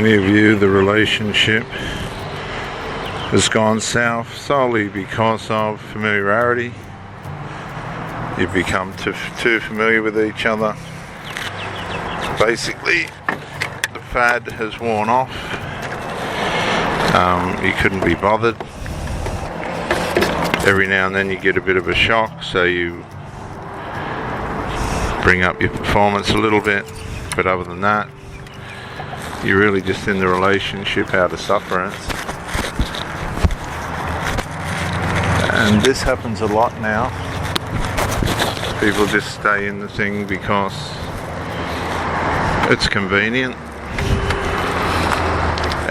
many of you, the relationship has gone south solely because of familiarity. You've become too familiar with each other. Basically, the fad has worn off. You couldn't be bothered. Every now and then you get a bit of a shock, so you bring up your performance a little bit, but other than that, you're really just in the relationship out of sufferance. And this happens a lot now. People just stay in the thing because it's convenient.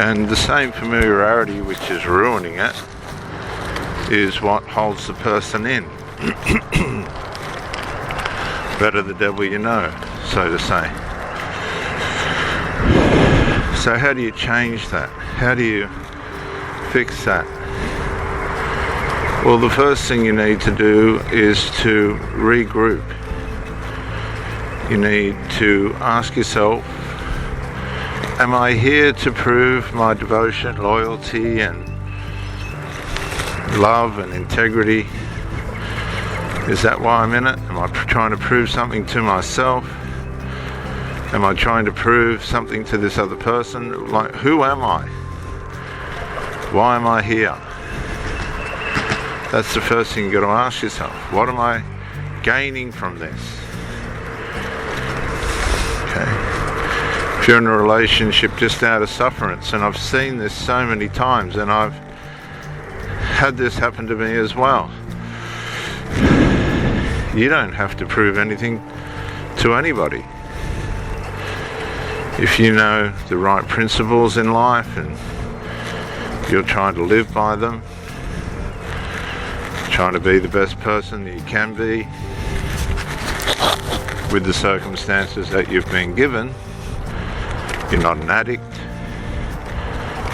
And the same familiarity which is ruining it is what holds the person in. Better the devil you know, so to say. So how do you change that? How do you fix that? Well, the first thing you need to do is to regroup. You need to ask yourself, am I here to prove my devotion, loyalty, and love and integrity? Is that why I'm in it? Am I trying to prove something to myself? Am I trying to prove something to this other person? Like, who am I? Why am I here? That's the first thing you've got to ask yourself. What am I gaining from this? Okay. If you're in a relationship just out of sufferance, and I've seen this so many times, and I've had this happen to me as well. You don't have to prove anything to anybody. If you know the right principles in life and you're trying to live by them, trying to be the best person that you can be with the circumstances that you've been given, you're not an addict.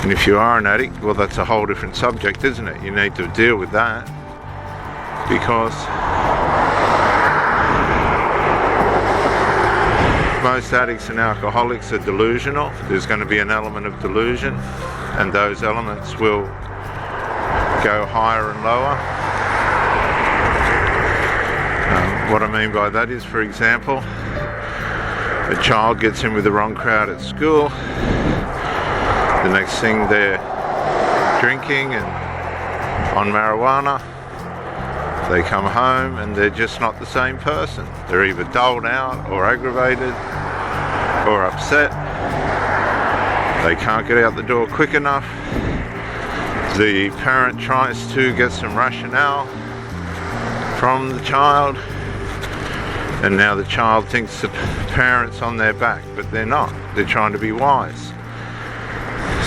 And if you are an addict, well, that's a whole different subject, isn't it? You need to deal with that, because most addicts and alcoholics are delusional. There's going to be an element of delusion, and those elements will go higher and lower. What I mean by that is, for example, a child gets in with the wrong crowd at school. The next thing they're drinking and on marijuana. They come home and they're just not the same person. They're either doled out or aggravated or upset. They can't get out the door quick enough. The parent tries to get some rationale from the child, and now the child thinks the parent's on their back, but they're not. They're trying to be wise.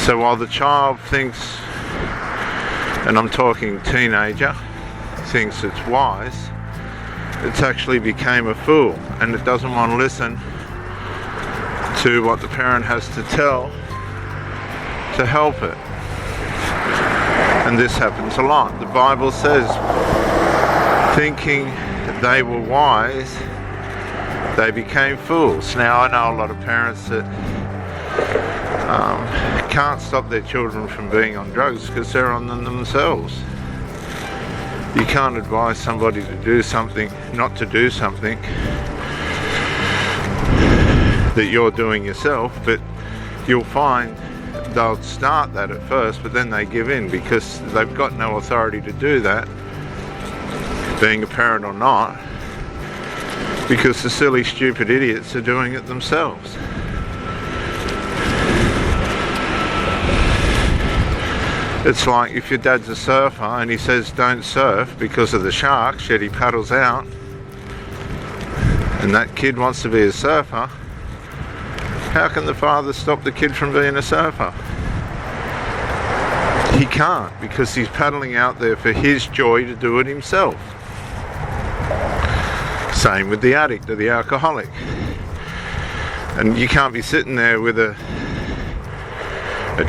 So while the child thinks, and I'm talking teenager, thinks it's wise, it's actually became a fool, and it doesn't want to listen to what the parent has to tell to help it. And this happens a lot. The Bible says, thinking they were wise, they became fools. Now, I know a lot of parents that can't stop their children from being on drugs because they're on them themselves. You can't advise somebody to do something, not to do something that you're doing yourself, but you'll find they'll start that at first, but then they give in because they've got no authority to do that, being a parent or not, because the silly, stupid idiots are doing it themselves. It's like if your dad's a surfer and he says don't surf because of the sharks, yet he paddles out, and that kid wants to be a surfer, how can the father stop the kid from being a surfer? He can't, because he's paddling out there for his joy to do it himself. Same with the addict or the alcoholic. And you can't be sitting there with a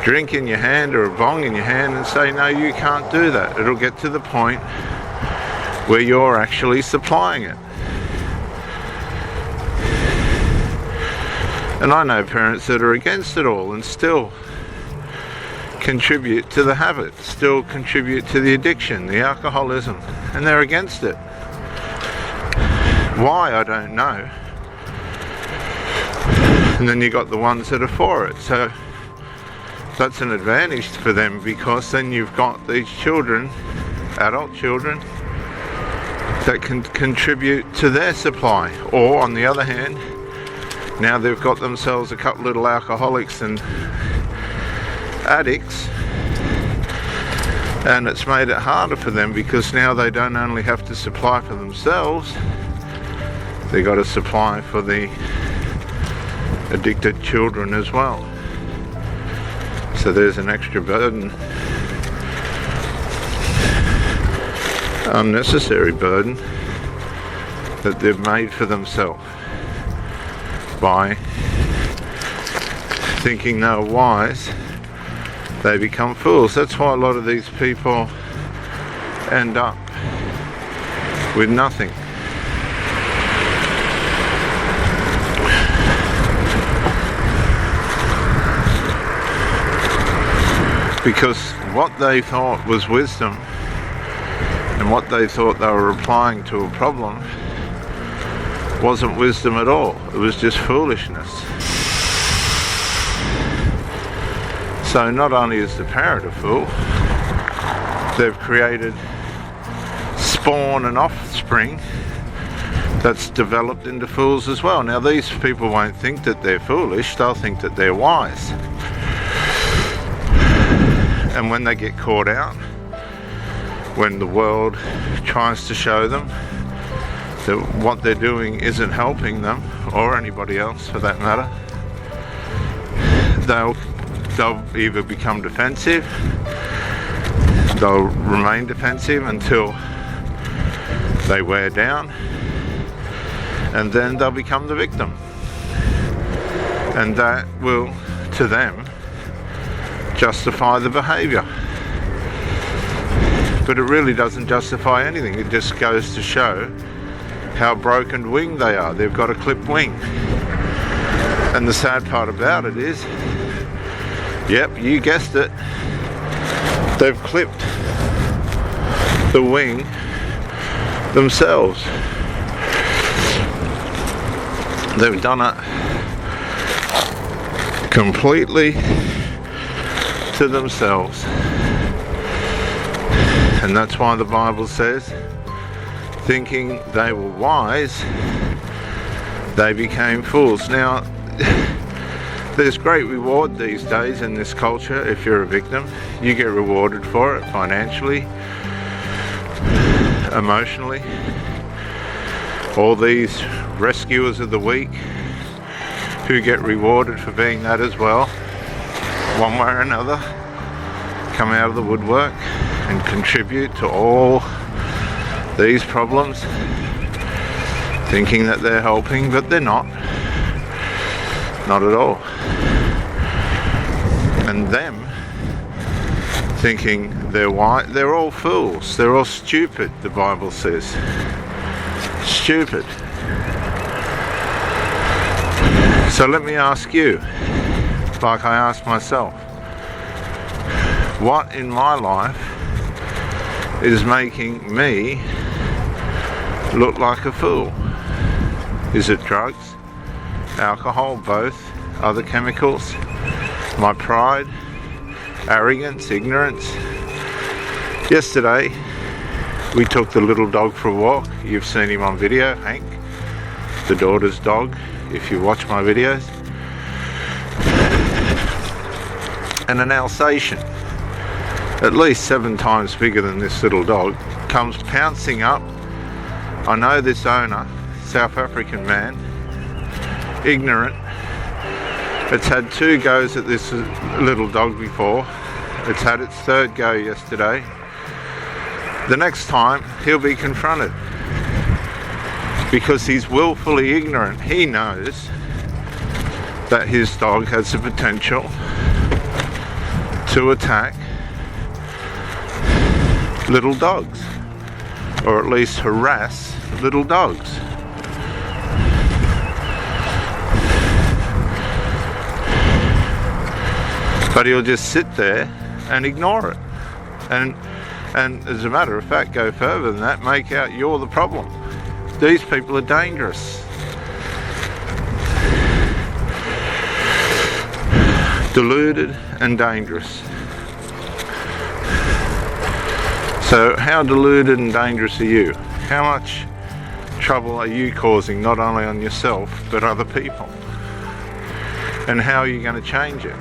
drink in your hand or a bong in your hand and say, no, you can't do that. It'll get to the point where you're actually supplying it. And I know parents that are against it all and still contribute to the habit, still contribute to the addiction, the alcoholism, and they're against it. Why, I don't know. And then you got the ones that are for it. So that's an advantage for them, because then you've got these children, adult children, that can contribute to their supply. Or on the other hand, now they've got themselves a couple little alcoholics and addicts, and it's made it harder for them, because now they don't only have to supply for themselves, they got to supply for the addicted children as well. So there's an extra burden, unnecessary burden that they've made for themselves by thinking they're wise. They become fools. That's why a lot of these people end up with nothing. Because what they thought was wisdom and what they thought they were applying to a problem wasn't wisdom at all. It was just foolishness. So not only is the parent a fool, they've created spawn and offspring that's developed into fools as well. Now these people won't think that they're foolish, they'll think that they're wise. And when they get caught out, when the world tries to show them that what they're doing isn't helping them, or anybody else for that matter, they'll either become defensive, they'll remain defensive until they wear down, and then they'll become the victim. And that will, to them, justify the behaviour. But it really doesn't justify anything. It just goes to show how broken winged they are. They've got a clipped wing. And the sad part about it is, yep, you guessed it, they've clipped the wing themselves. They've done it completely to themselves. And that's why the Bible says, thinking they were wise, they became fools. Now, there's great reward these days in this culture. If you're a victim, you get rewarded for it financially, emotionally. All these rescuers of the week who get rewarded for being that as well, one way or another, come out of the woodwork and contribute to all these problems, thinking that they're helping, but they're not at all. And them thinking they're wise, they're all fools, they're all stupid, the Bible says. Stupid. So let me ask you, like I asked myself, what in my life is making me look like a fool? Is it drugs, alcohol, both, other chemicals, my pride, arrogance, ignorance? Yesterday we took the little dog for a walk. You've seen him on video, Hank, the daughter's dog, if you watch my videos. And an Alsatian, at least 7 times bigger than this little dog, comes pouncing up. I know this owner, South African man, ignorant. It's had 2 goes at this little dog before. It's had its 3rd go yesterday. The next time he'll be confronted because he's willfully ignorant. He knows that his dog has the potential to attack little dogs, or at least harass little dogs. But he'll just sit there and ignore it. And as a matter of fact, go further than that, make out you're the problem. These people are dangerous. Deluded and dangerous. So how deluded and dangerous are you? How much trouble are you causing, not only on yourself but other people? And how are you going to change it?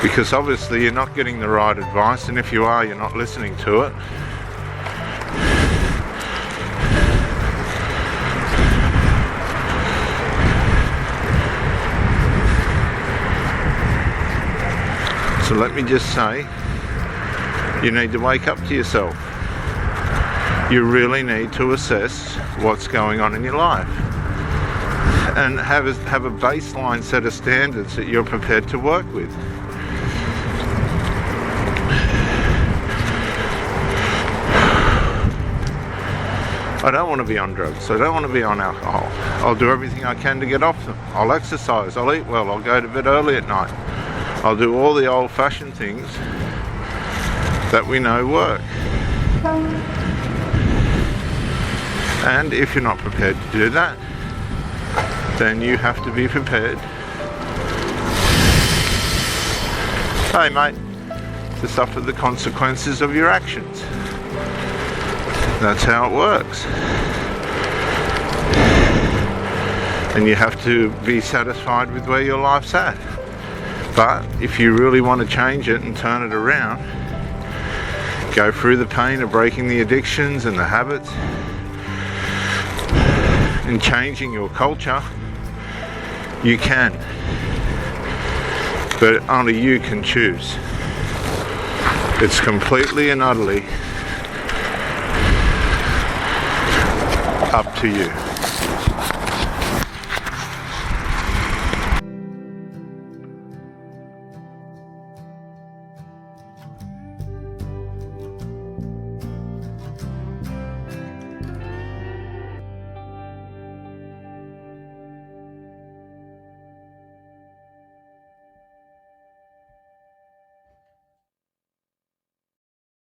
Because obviously you're not getting the right advice, and if you are, you're not listening to it. So let me just say, you need to wake up to yourself. You really need to assess what's going on in your life and have a baseline set of standards that you're prepared to work with. I don't want to be on drugs. I don't want to be on alcohol. I'll do everything I can to get off them. I'll exercise. I'll eat well. I'll go to bed early at night. I'll do all the old-fashioned things that we know work. And if you're not prepared to do that, then you have to be prepared, hey mate, to suffer the consequences of your actions. That's how it works. And you have to be satisfied with where your life's at. But if you really want to change it and turn it around, go through the pain of breaking the addictions and the habits and changing your culture, you can. But only you can choose. It's completely and utterly up to you.